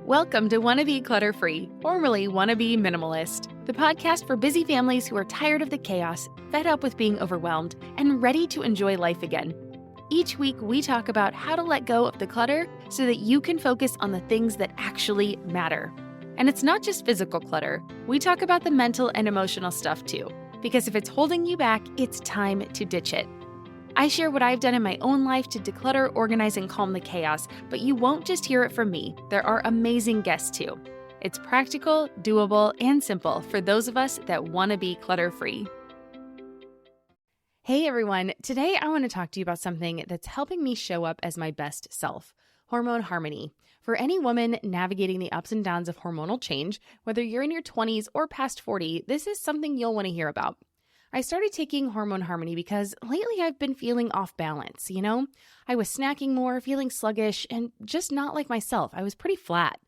Welcome to Wanna Be Clutter-Free, formerly Wanna Be Minimalist, the podcast for busy families who are tired of the chaos, fed up with being overwhelmed, and ready to enjoy life again. Each week, we talk about how to let go of the clutter so that you can focus on the things that actually matter. And it's not just physical clutter. We talk about the mental and emotional stuff too, because if it's holding you back, it's time to ditch it. I share what I've done in my own life to declutter, organize, and calm the chaos, but you won't just hear it from me. There are amazing guests too. It's practical, doable, and simple for those of us that want to be clutter-free. Hey everyone, today I want to talk to you about something that's helping me show up as my best self, hormone harmony. For any woman navigating the ups and downs of hormonal change, whether you're in your 20s or past 40, this is something you'll want to hear about. I started taking Hormone Harmony because lately I've been feeling off balance, I was snacking more, feeling sluggish, and just not like myself. I was pretty flat.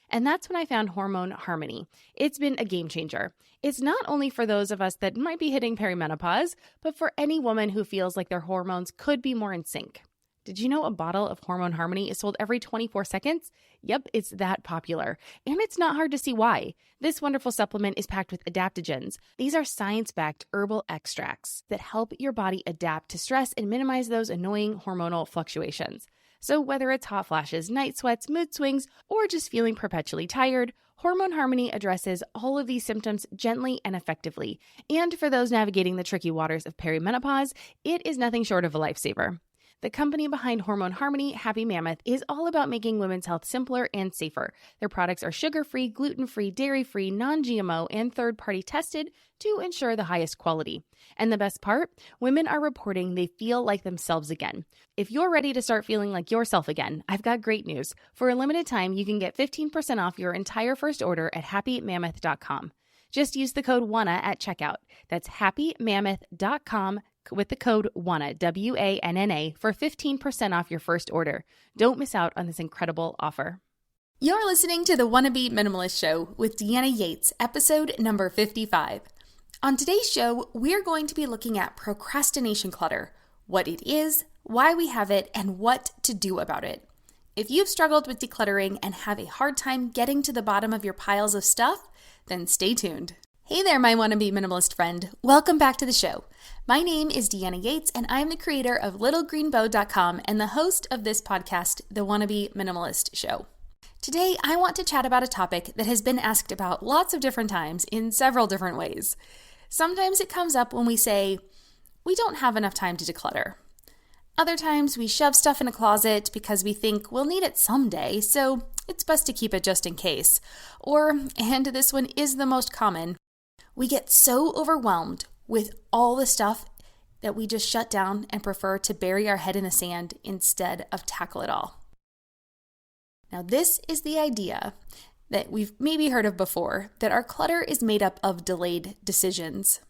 And that's when I found Hormone Harmony. It's been a game changer. It's not only for those of us that might be hitting perimenopause, but for any woman who feels like their hormones could be more in sync. Did you know a bottle of Hormone Harmony is sold every 24 seconds? Yep, it's that popular. And it's not hard to see why. This wonderful supplement is packed with adaptogens. These are science-backed herbal extracts that help your body adapt to stress and minimize those annoying hormonal fluctuations. So whether it's hot flashes, night sweats, mood swings, or just feeling perpetually tired, Hormone Harmony addresses all of these symptoms gently and effectively. And for those navigating the tricky waters of perimenopause, it is nothing short of a lifesaver. The company behind Hormone Harmony, Happy Mammoth, is all about making women's health simpler and safer. Their products are sugar-free, gluten-free, dairy-free, non-GMO, and third-party tested to ensure the highest quality. And the best part? Women are reporting they feel like themselves again. If you're ready to start feeling like yourself again, I've got great news. For a limited time, you can get 15% off your entire first order at happymammoth.com. Just use the code WANNA at checkout. That's happymammoth.com with the code WANNA, W-A-N-N-A, for 15% off your first order. Don't miss out on this incredible offer. You're listening to the Wanna Be Minimalist Show with Deanna Yates, episode number 55. On today's show, we're going to be looking at procrastination clutter, what it is, why we have it, and what to do about it. If you've struggled with decluttering and have a hard time getting to the bottom of your piles of stuff, then stay tuned. Hey there, my wannabe minimalist friend. Welcome back to the show. My name is Deanna Yates, and I'm the creator of littlegreenbow.com and the host of this podcast, The Wannabe Minimalist Show. Today, I want to chat about a topic that has been asked about lots of different times in several different ways. Sometimes it comes up when we say, we don't have enough time to declutter. Other times, we shove stuff in a closet because we think we'll need it someday, so it's best to keep it just in case. Or, and this one is the most common, we get so overwhelmed with all the stuff that we just shut down and prefer to bury our head in the sand instead of tackle it all. Now, this is the idea that we've maybe heard of before, that our clutter is made up of delayed decisions.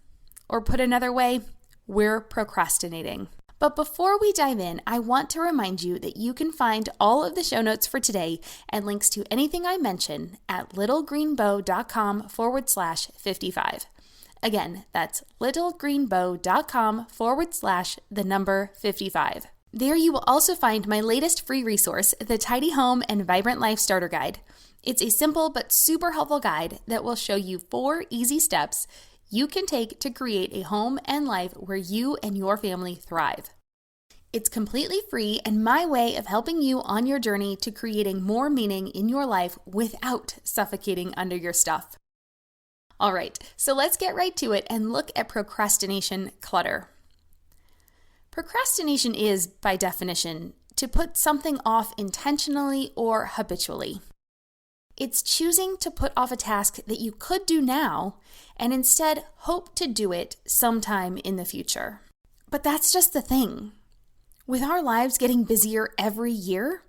Or put another way, we're procrastinating. But before we dive in, I want to remind you that you can find all of the show notes for today and links to anything I mention at littlegreenbow.com/55. Again, that's littlegreenbow.com/55. There you will also find my latest free resource, the Tidy Home and Vibrant Life Starter Guide. It's a simple but super helpful guide that will show you 4 easy steps you can take to create a home and life where you and your family thrive. It's completely free and my way of helping you on your journey to creating more meaning in your life without suffocating under your stuff. All right, so let's get right to it and look at procrastination clutter. Procrastination is, by definition, to put something off intentionally or habitually. It's choosing to put off a task that you could do now and instead hope to do it sometime in the future. But that's just the thing. With our lives getting busier every year,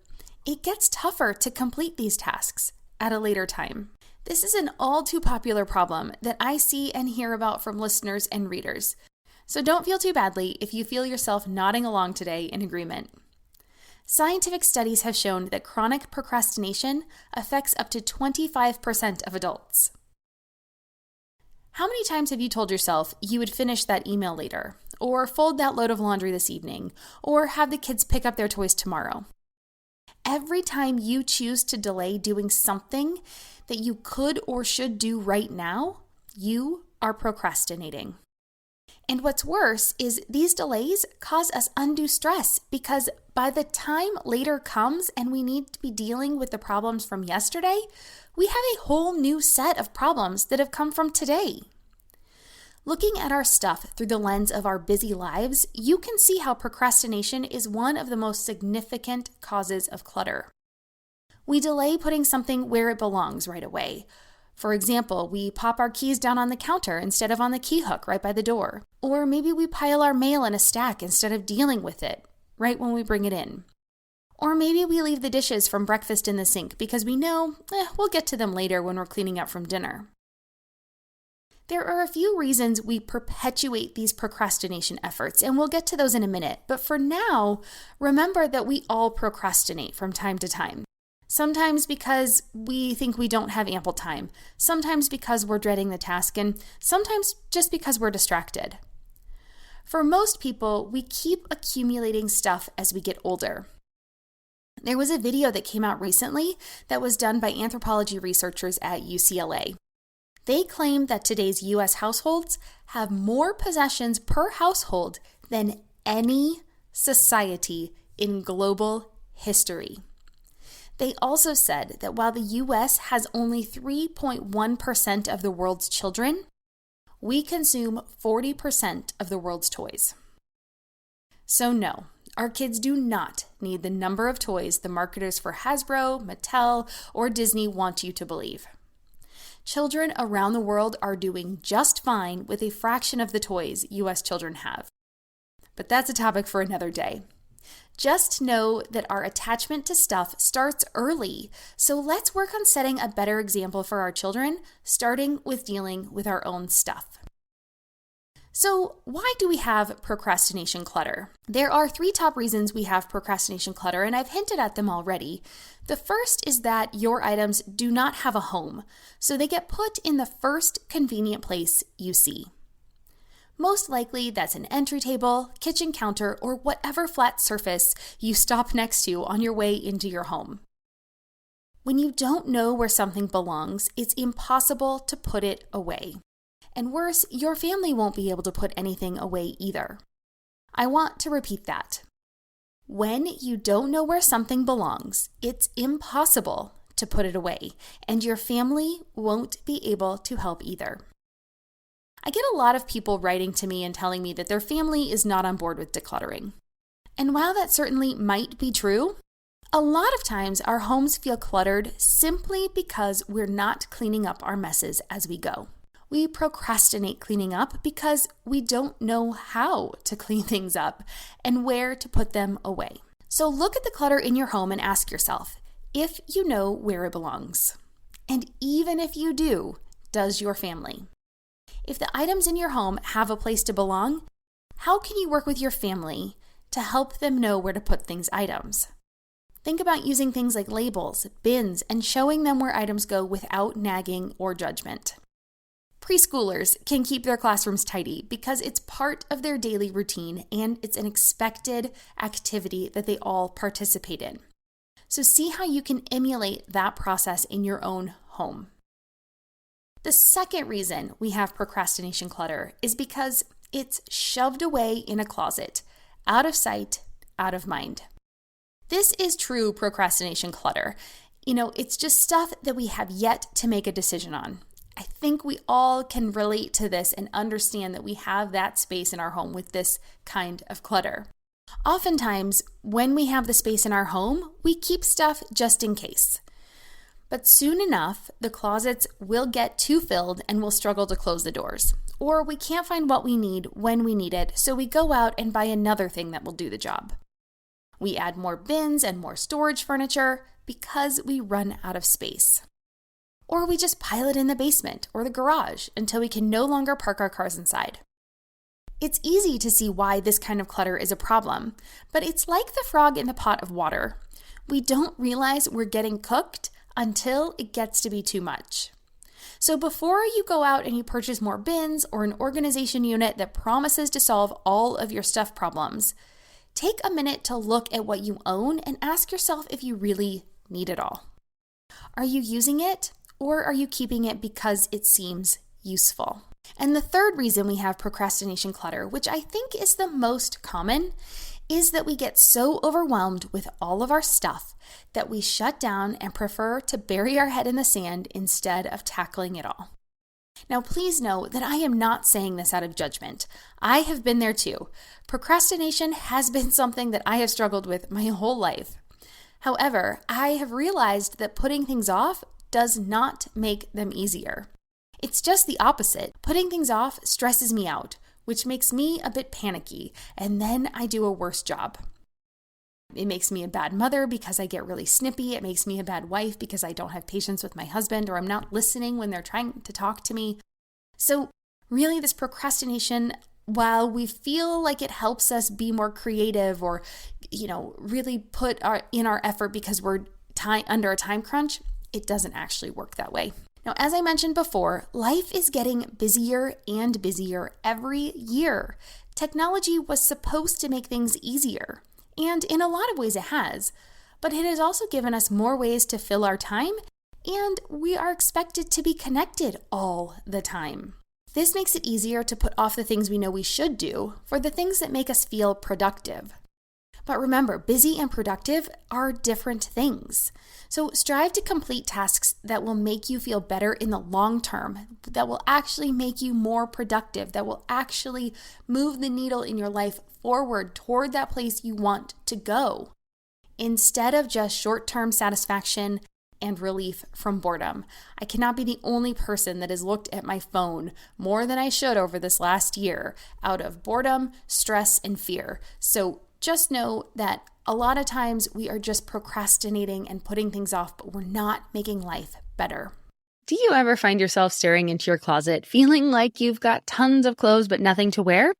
it gets tougher to complete these tasks at a later time. This is an all too popular problem that I see and hear about from listeners and readers. So don't feel too badly if you feel yourself nodding along today in agreement. Scientific studies have shown that chronic procrastination affects up to 25% of adults. How many times have you told yourself you would finish that email later, or fold that load of laundry this evening, or have the kids pick up their toys tomorrow? every time you choose to delay doing something that you could or should do right now, you are procrastinating. And what's worse is these delays cause us undue stress because by the time later comes and we need to be dealing with the problems from yesterday, we have a whole new set of problems that have come from today. Looking at our stuff through the lens of our busy lives, you can see how procrastination is one of the most significant causes of clutter. We delay putting something where it belongs right away. For example, we pop our keys down on the counter instead of on the key hook right by the door. Or maybe we pile our mail in a stack instead of dealing with it right when we bring it in. Or maybe we leave the dishes from breakfast in the sink because we know we'll get to them later when we're cleaning up from dinner. There are a few reasons we perpetuate these procrastination efforts, and we'll get to those in a minute. But for now, remember that we all procrastinate from time to time. Sometimes because we think we don't have ample time, sometimes because we're dreading the task, and sometimes just because we're distracted. For most people, we keep accumulating stuff as we get older. There was a video that came out recently that was done by anthropology researchers at UCLA. They claim that today's U.S. households have more possessions per household than any society in global history. They also said that while the U.S. has only 3.1% of the world's children, we consume 40% of the world's toys. So no, our kids do not need the number of toys the marketers for Hasbro, Mattel, or Disney want you to believe. Children around the world are doing just fine with a fraction of the toys U.S. children have. But that's a topic for another day. Just know that our attachment to stuff starts early, so let's work on setting a better example for our children, starting with dealing with our own stuff. So why do we have procrastination clutter? There are 3 top reasons we have procrastination clutter, and I've hinted at them already. The first is that your items do not have a home, so they get put in the first convenient place you see. Most likely, that's an entry table, kitchen counter, or whatever flat surface you stop next to on your way into your home. When you don't know where something belongs, it's impossible to put it away. And worse, your family won't be able to put anything away either. I want to repeat that. When you don't know where something belongs, it's impossible to put it away, and your family won't be able to help either. I get a lot of people writing to me and telling me that their family is not on board with decluttering. And while that certainly might be true, a lot of times our homes feel cluttered simply because we're not cleaning up our messes as we go. We procrastinate cleaning up because we don't know how to clean things up and where to put them away. So look at the clutter in your home and ask yourself if you know where it belongs. And even if you do, does your family? If the items in your home have a place to belong, how can you work with your family to help them know where to put items? Think about using things like labels, bins, and showing them where items go without nagging or judgment. Preschoolers can keep their classrooms tidy because it's part of their daily routine and it's an expected activity that they all participate in. So see how you can emulate that process in your own home. The second reason we have procrastination clutter is because it's shoved away in a closet, out of sight, out of mind. This is true procrastination clutter. It's just stuff that we have yet to make a decision on. I think we all can relate to this and understand that we have that space in our home with this kind of clutter. Oftentimes, when we have the space in our home, we keep stuff just in case. But soon enough, the closets will get too filled and we'll struggle to close the doors. Or we can't find what we need when we need it, so we go out and buy another thing that will do the job. We add more bins and more storage furniture because we run out of space. Or we just pile it in the basement or the garage until we can no longer park our cars inside. It's easy to see why this kind of clutter is a problem, but it's like the frog in the pot of water. We don't realize we're getting cooked until it gets to be too much. So before you go out and you purchase more bins or an organization unit that promises to solve all of your stuff problems, take a minute to look at what you own and ask yourself if you really need it all. Are you using it, or are you keeping it because it seems useful? And the third reason we have procrastination clutter, which I think is the most common, is that we get so overwhelmed with all of our stuff that we shut down and prefer to bury our head in the sand instead of tackling it all. Now, please know that I am not saying this out of judgment. I have been there too. Procrastination has been something that I have struggled with my whole life. However, I have realized that putting things off does not make them easier. It's just the opposite. Putting things off stresses me out, which makes me a bit panicky, and then I do a worse job. It makes me a bad mother because I get really snippy. It makes me a bad wife because I don't have patience with my husband, or I'm not listening when they're trying to talk to me. So really, this procrastination, while we feel like it helps us be more creative or, really put in our effort because we're under a time crunch, it doesn't actually work that way. Now, as I mentioned before, life is getting busier and busier every year. Technology was supposed to make things easier, and in a lot of ways it has, but it has also given us more ways to fill our time, and we are expected to be connected all the time. This makes it easier to put off the things we know we should do for the things that make us feel productive. But remember, busy and productive are different things. So strive to complete tasks that will make you feel better in the long term, that will actually make you more productive, that will actually move the needle in your life forward toward that place you want to go, instead of just short-term satisfaction and relief from boredom. I cannot be the only person that has looked at my phone more than I should over this last year out of boredom, stress, and fear. So just know that a lot of times we are just procrastinating and putting things off, but we're not making life better. Do you ever find yourself staring into your closet, feeling like you've got tons of clothes but nothing to wear?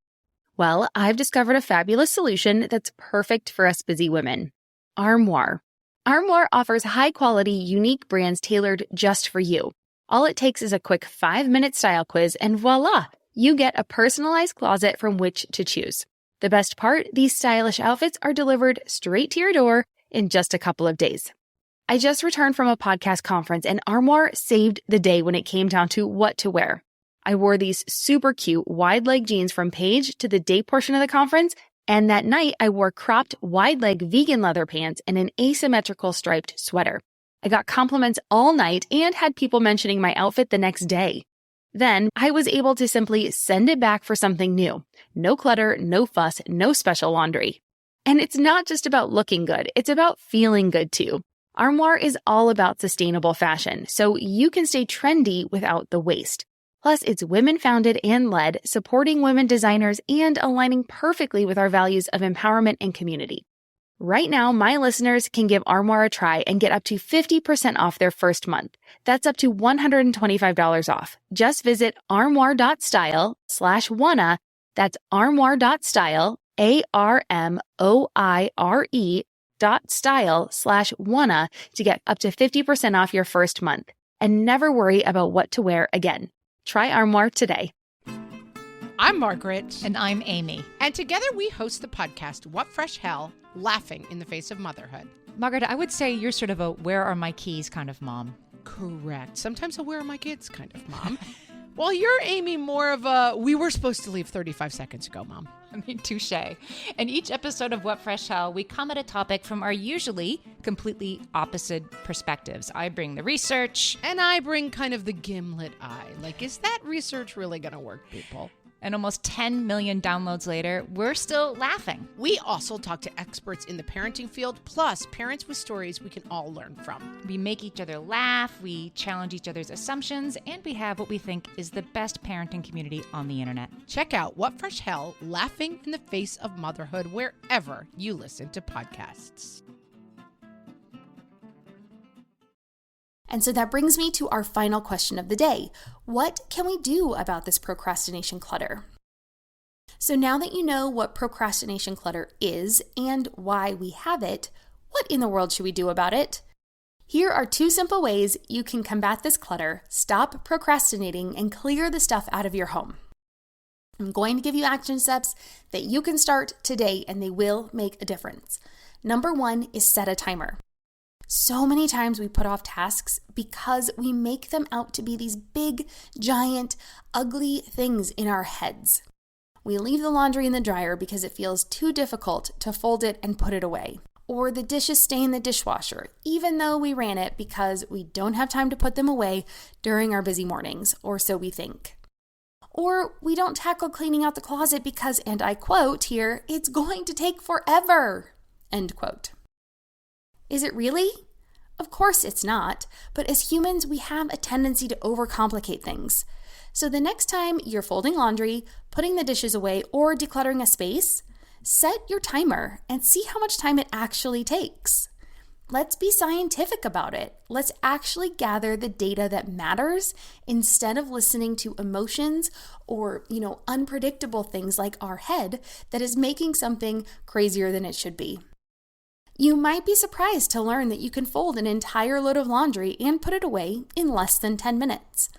Well, I've discovered a fabulous solution that's perfect for us busy women. Armoire. Armoire offers high-quality, unique brands tailored just for you. All it takes is a quick 5-minute style quiz, and voila, you get a personalized closet from which to choose. The best part, these stylish outfits are delivered straight to your door in just a couple of days. I just returned from a podcast conference, and Armoire saved the day when it came down to what to wear. I wore these super cute wide leg jeans from Paige to the day portion of the conference, and that night I wore cropped wide leg vegan leather pants and an asymmetrical striped sweater. I got compliments all night and had people mentioning my outfit the next day. Then I was able to simply send it back for something new. No clutter, no fuss, no special laundry. And it's not just about looking good, it's about feeling good too. Armoire is all about sustainable fashion, so you can stay trendy without the waste. Plus, it's women-founded and led, supporting women designers and aligning perfectly with our values of empowerment and community. Right now, my listeners can give Armoire a try and get up to 50% off their first month. That's up to $125 off. Just visit armoire.style/wanna. That's armoire.style, ARMOIRE.style/wanna to get up to 50% off your first month. And never worry about what to wear again. Try Armoire today. I'm Margaret. And I'm Amy. And together we host the podcast, What Fresh Hell? Laughing in the Face of Motherhood. Margaret, I would say you're sort of a where are my keys kind of mom. Correct. Sometimes a where are my kids kind of mom. Well, you're, Amy, more of a we were supposed to leave 35 seconds ago, mom. I mean, touche. In each episode of What Fresh Hell, we come at a topic from our usually completely opposite perspectives. I bring the research. And I bring kind of the gimlet eye. Like, is that research really going to work, people? And almost 10 million downloads later, we're still laughing. We also talk to experts in the parenting field, plus parents with stories we can all learn from. We make each other laugh, we challenge each other's assumptions, and we have what we think is the best parenting community on the internet. Check out What Fresh Hell? Laughing in the Face of Motherhood wherever you listen to podcasts. And so that brings me to our final question of the day. What can we do about this procrastination clutter? So now that you know what procrastination clutter is and why we have it, what in the world should we do about it? Here are 2 simple ways you can combat this clutter, stop procrastinating, and clear the stuff out of your home. I'm going to give you action steps that you can start today and they will make a difference. Number 1 is set a timer. So many times we put off tasks because we make them out to be these big, giant, ugly things in our heads. We leave the laundry in the dryer because it feels too difficult to fold it and put it away. Or the dishes stay in the dishwasher, even though we ran it because we don't have time to put them away during our busy mornings, or so we think. Or we don't tackle cleaning out the closet because, and I quote here, it's going to take forever, end quote. Is it really? Of course it's not, but as humans, we have a tendency to overcomplicate things. So the next time you're folding laundry, putting the dishes away, or decluttering a space, set your timer and see how much time it actually takes. Let's be scientific about it. Let's actually gather the data that matters instead of listening to emotions or, unpredictable things like our head that is making something crazier than it should be. You might be surprised to learn that you can fold an entire load of laundry and put it away in less than 10 minutes.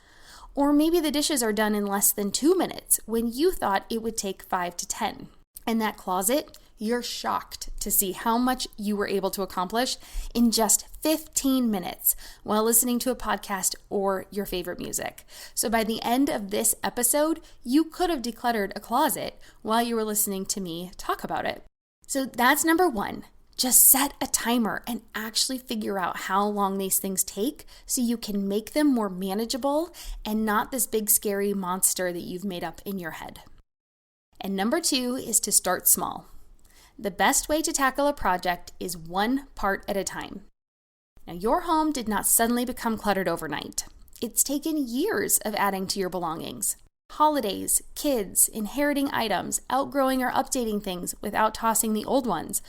Or maybe the dishes are done in less than 2 minutes when you thought it would take 5 to 10. In that closet, you're shocked to see how much you were able to accomplish in just 15 minutes while listening to a podcast or your favorite music. So by the end of this episode, you could have decluttered a closet while you were listening to me talk about it. So that's number 1. Just set a timer and actually figure out how long these things take so you can make them more manageable and not this big scary monster that you've made up in your head. And number 2 is to start small. The best way to tackle a project is one part at a time. Now, your home did not suddenly become cluttered overnight. It's taken years of adding to your belongings. Holidays, kids, inheriting items, outgrowing or updating things without tossing the old ones.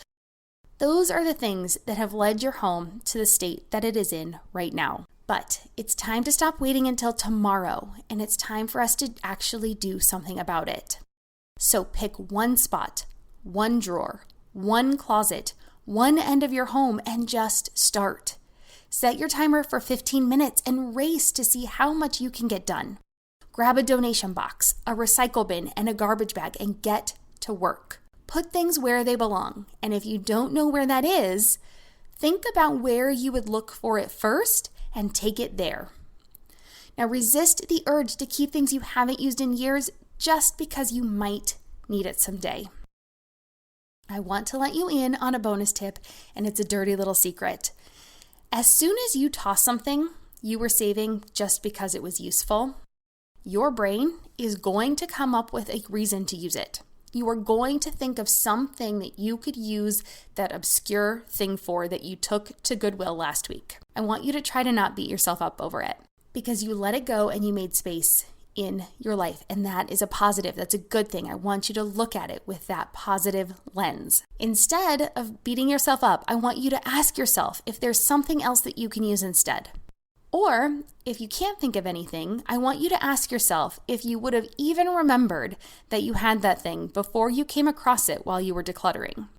Those are the things that have led your home to the state that it is in right now. But it's time to stop waiting until tomorrow, and it's time for us to actually do something about it. So pick one spot, one drawer, one closet, one end of your home, and just start. Set your timer for 15 minutes and race to see how much you can get done. Grab a donation box, a recycle bin, and a garbage bag and get to work. Put things where they belong, and if you don't know where that is, think about where you would look for it first and take it there. Now resist the urge to keep things you haven't used in years just because you might need it someday. I want to let you in on a bonus tip, and it's a dirty little secret. As soon as you toss something you were saving just because it was useful, your brain is going to come up with a reason to use it. You are going to think of something that you could use that obscure thing for that you took to Goodwill last week. I want you to try to not beat yourself up over it because you let it go and you made space in your life, and that is a positive. That's a good thing. I want you to look at it with that positive lens. Instead of beating yourself up, I want you to ask yourself if there's something else that you can use instead. Or if you can't think of anything, I want you to ask yourself if you would have even remembered that you had that thing before you came across it while you were decluttering.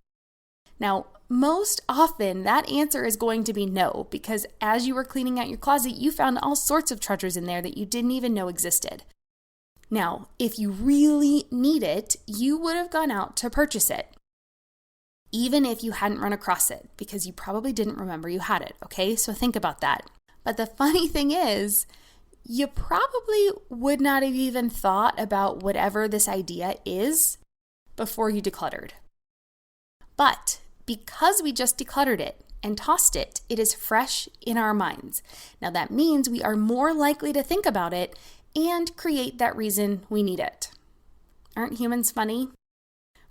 Now, most often that answer is going to be no, because as you were cleaning out your closet, you found all sorts of treasures in there that you didn't even know existed. Now, if you really need it, you would have gone out to purchase it, even if you hadn't run across it, because you probably didn't remember you had it, okay? So think about that. But the funny thing is, you probably would not have even thought about whatever this idea is before you decluttered. But because we just decluttered it and tossed it, it is fresh in our minds. Now that means we are more likely to think about it and create that reason we need it. Aren't humans funny?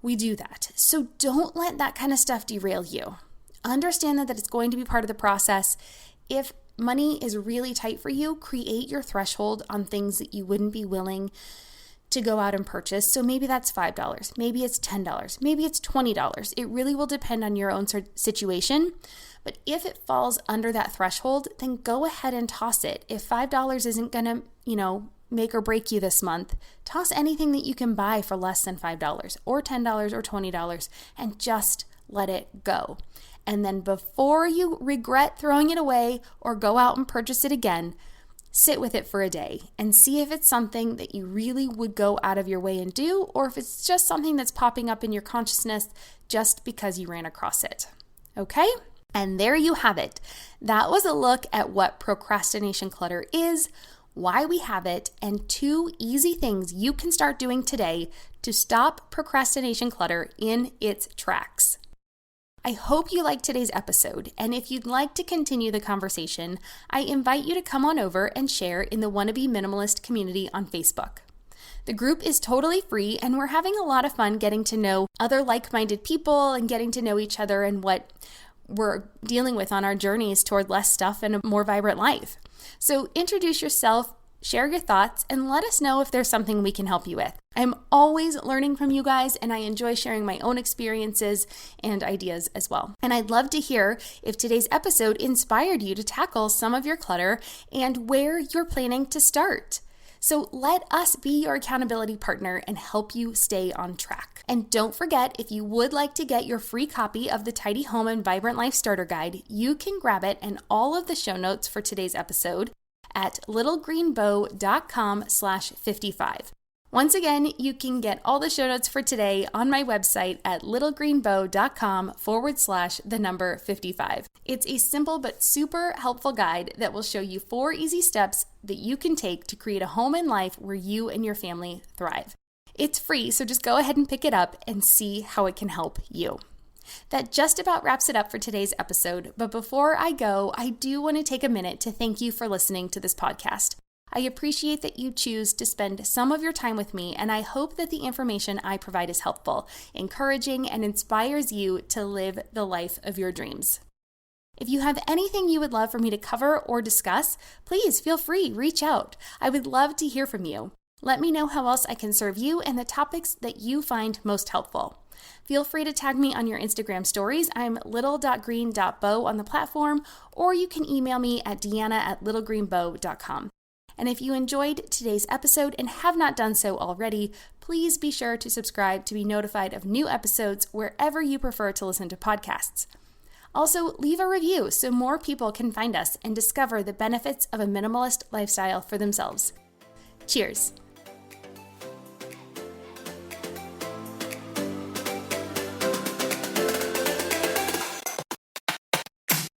We do that. So don't let that kind of stuff derail you. Understand that it's going to be part of the process. If money is really tight for you, create your threshold on things that you wouldn't be willing to go out and purchase. So maybe that's $5, maybe it's $10, maybe it's $20. It really will depend on your own situation. But if it falls under that threshold, then go ahead and toss it. If $5 isn't gonna, make or break you this month, toss anything that you can buy for less than $5 or $10 or $20 and just let it go. And then before you regret throwing it away or go out and purchase it again, sit with it for a day and see if it's something that you really would go out of your way and do, or if it's just something that's popping up in your consciousness just because you ran across it. Okay? And there you have it. That was a look at what procrastination clutter is, why we have it, and 2 easy things you can start doing today to stop procrastination clutter in its tracks. I hope you liked today's episode, and if you'd like to continue the conversation, I invite you to come on over and share in the Wannabe Minimalist community on Facebook. The group is totally free, and we're having a lot of fun getting to know other like-minded people and getting to know each other and what we're dealing with on our journeys toward less stuff and a more vibrant life. So introduce yourself, share your thoughts, and let us know if there's something we can help you with. I'm always learning from you guys, and I enjoy sharing my own experiences and ideas as well. And I'd love to hear if today's episode inspired you to tackle some of your clutter and where you're planning to start. So let us be your accountability partner and help you stay on track. And don't forget, if you would like to get your free copy of the Tidy Home and Vibrant Life Starter Guide, you can grab it and all of the show notes for today's episode at littlegreenbow.com/55. Once again, you can get all the show notes for today on my website at littlegreenbow.com/55. It's a simple but super helpful guide that will show you 4 easy steps that you can take to create a home and life where you and your family thrive. It's free, so just go ahead and pick it up and see how it can help you. That just about wraps it up for today's episode, but before I go, I do want to take a minute to thank you for listening to this podcast. I appreciate that you choose to spend some of your time with me, and I hope that the information I provide is helpful, encouraging, and inspires you to live the life of your dreams. If you have anything you would love for me to cover or discuss, please feel free, reach out. I would love to hear from you. Let me know how else I can serve you and the topics that you find most helpful. Feel free to tag me on your Instagram stories. I'm little.green.bow on the platform, or you can email me at deanna@littlegreenbow.com. And if you enjoyed today's episode and have not done so already, please be sure to subscribe to be notified of new episodes wherever you prefer to listen to podcasts. Also, leave a review so more people can find us and discover the benefits of a minimalist lifestyle for themselves. Cheers.